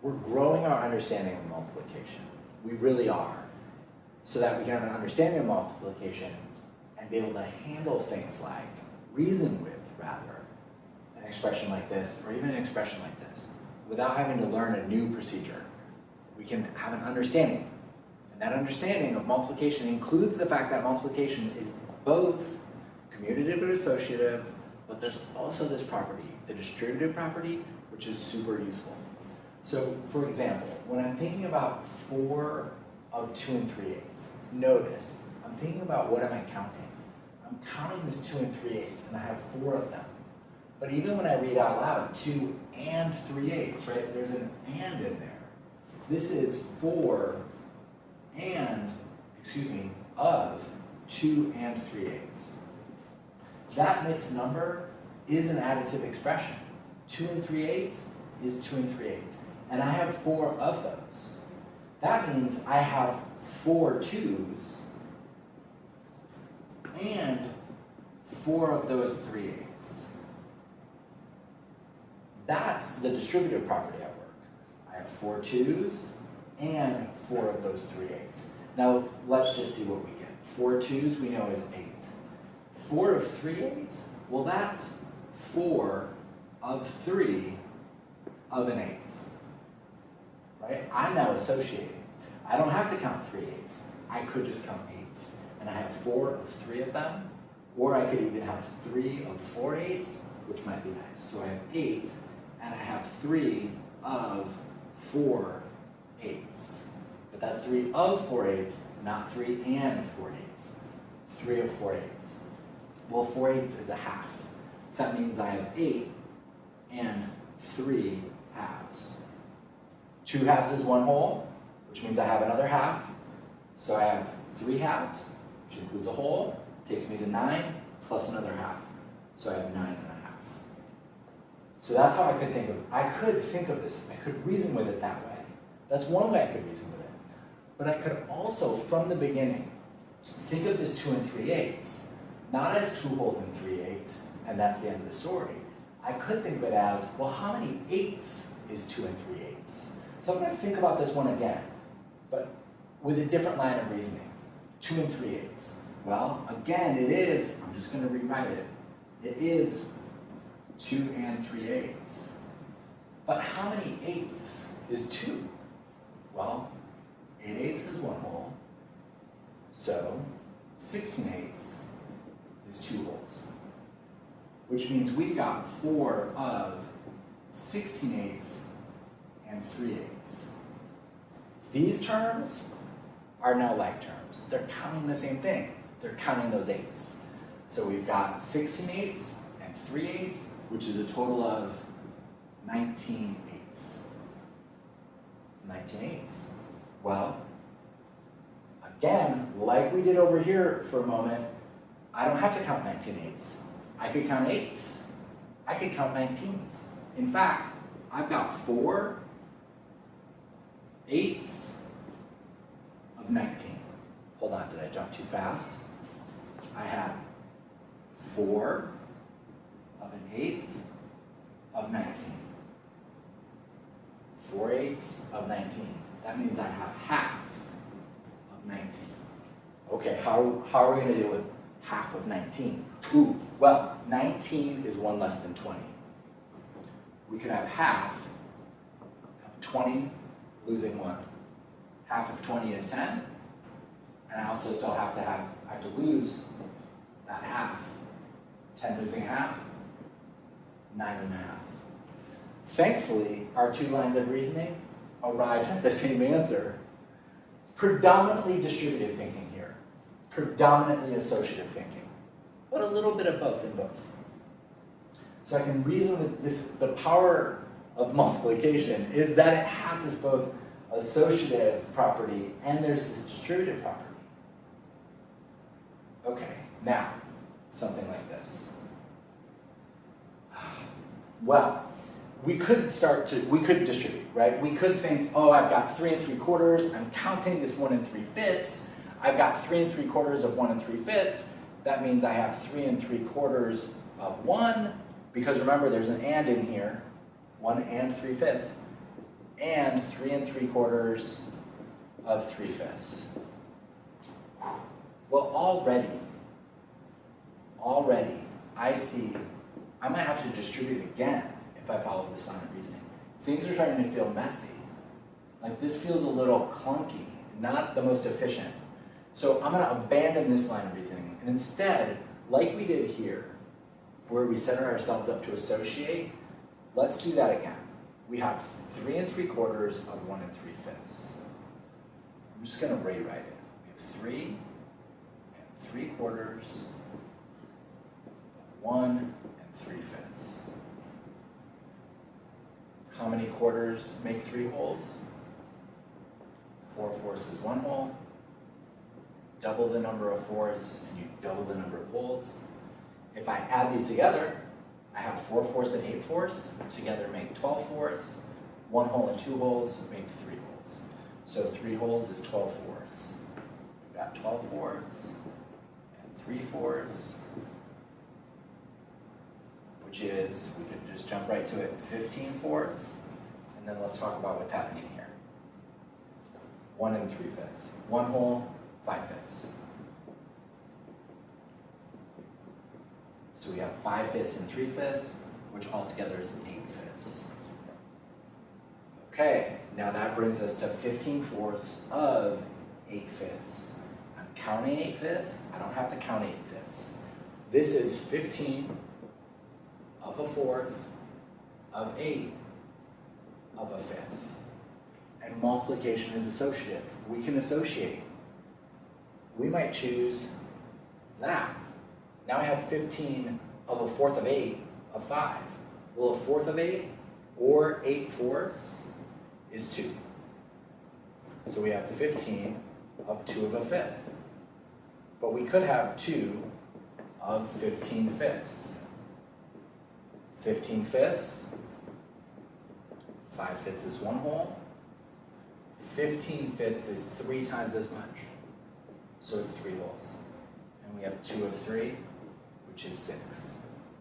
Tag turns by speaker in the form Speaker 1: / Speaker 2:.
Speaker 1: we're growing our understanding of multiplication. We really are. So that we can have an understanding of multiplication and be able to handle things like, reason with, rather, an expression like this, or even an expression like this, without having to learn a new procedure. We can have an understanding. And that understanding of multiplication includes the fact that multiplication is both commutative and associative, but there's also this property, the distributive property, which is super useful. So, for example, when I'm thinking about 4 of 2 3/8, notice, I'm thinking about what am I counting? I'm counting this 2 3/8, and I have 4 of them. But even when I read out loud, 2 and 3/8, right? There's an and in there. This is 4 and, of 2 and 3/8. That mixed number is an additive expression. 2 and 3/8 is 2 and 3/8. And I have 4 of those. That means I have 4 2s and 4 of those 3/8. That's the distributive property at work. I have 4 2s and 4 of those 3/8. Now let's just see what we get. 4 2s we know is 8. 4 of 3/8, well that's 4 of 3 of an 8th. Right? I'm now associating. I don't have to count 3/8. I could just count 8s. And I have 4 of 3 of them, or I could even have 3 of 4/8, which might be nice. So I have 8, and I have 3 of 4/8. But that's 3 of 4/8, not 3 and 4/8. 3 of 4/8. Well, 4/8 is a half. So that means I have 8 and 3 halves. 2 halves is 1 whole, which means I have another half. So I have 3 halves, which includes a whole, takes me to 9, plus another half. So I have 9 and a half. So that's how I could think of it. I could think of this, I could reason with it that way. That's one way I could reason with it. But I could also, from the beginning, think of this 2 and 3/8, not as 2 wholes and 3/8, and that's the end of the story. I could think of it as, well, how many 8ths is 2 and 3/8? So I'm going to think about this one again, but with a different line of reasoning. 2 and 3/8. Well, again, it is, I'm just going to rewrite it. It is 2 and 3/8. But how many 8ths is 2? Well, 8/8 is 1 whole. So 16/8 is 2 wholes. Which means we've got 4 of 16/8 and 3/8. These terms are now like terms. They're counting the same thing. They're counting those 8s. So we've got 16/8 and 3/8, which is a total of 19/8. 19/8. Well, again, like we did over here for a moment, I don't have to count 19/8. I could count 8ths. I could count 19s. In fact, I've got 4 8ths of 19. Hold on, did I jump too fast? I have 4 of an 8th of 19. 4/8 of 19. That means I have half of 19. Okay, how are we going to deal with half of 19? Ooh, well, 19 is 1 less than 20. We could have half of 20 losing 1. Half of 20 is 10, and I also still have to lose that half. 10 losing half, 9.5. Thankfully, our 2 lines of reasoning arrived at the same answer. Predominantly distributive thinking here, predominantly associative thinking, but a little bit of both in both. So I can reason with this. The power of multiplication is that it has this both associative property and there's this distributive property. Okay, now, something like this. Well, we could distribute, right? We could think, oh, I've got 3 3/4, I'm counting this 1 3/5. I've got 3 3/4 of 1 3/5. That means I have 3 3/4 of 1, because remember, there's an and in here, 1 3/5. and 3 3/4 of 3/5. Well, already, I see I might have to distribute again if I follow this line of reasoning. Things are starting to feel messy. Like this feels a little clunky, not the most efficient. So I'm gonna abandon this line of reasoning, and instead, like we did here, where we set ourselves up to associate, let's do that again. We have 3 3/4 of 1 3/5. I'm just gonna rewrite it. We have 3 3/4 of 1 3/5. How many quarters make 3 wholes? 4/4 is 1 whole. Double the number of fourths, and you double the number of wholes. If I add these together, I have 4/4 and 8/4 together make 12/4. 1 whole and 2 holes make 3 holes. So 3 holes is 12/4. We've got 12/4 and 3/4, which is, we can just jump right to it, 15/4. And then let's talk about what's happening here. 1 3/5. 1 whole, 5/5. So we have 5/5 and 3/5, which altogether is 8/5. Okay, now that brings us to 15/4 of 8/5. I'm counting 8/5. I don't have to count 8/5. This is 15 of a 4th of 8 of a 5th. And multiplication is associative. We can associate. We might choose that. Now I have 15 of a 4th of 8 of 5. Well, a 4th of 8 or 8/4 is 2. So we have 15 of 2 of a 5th. But we could have 2 of 15/5. 15/5, 5/5 is 1 whole. 15/5 is 3 times as much. So it's 3 holes. And we have 2 of 3, which is 6.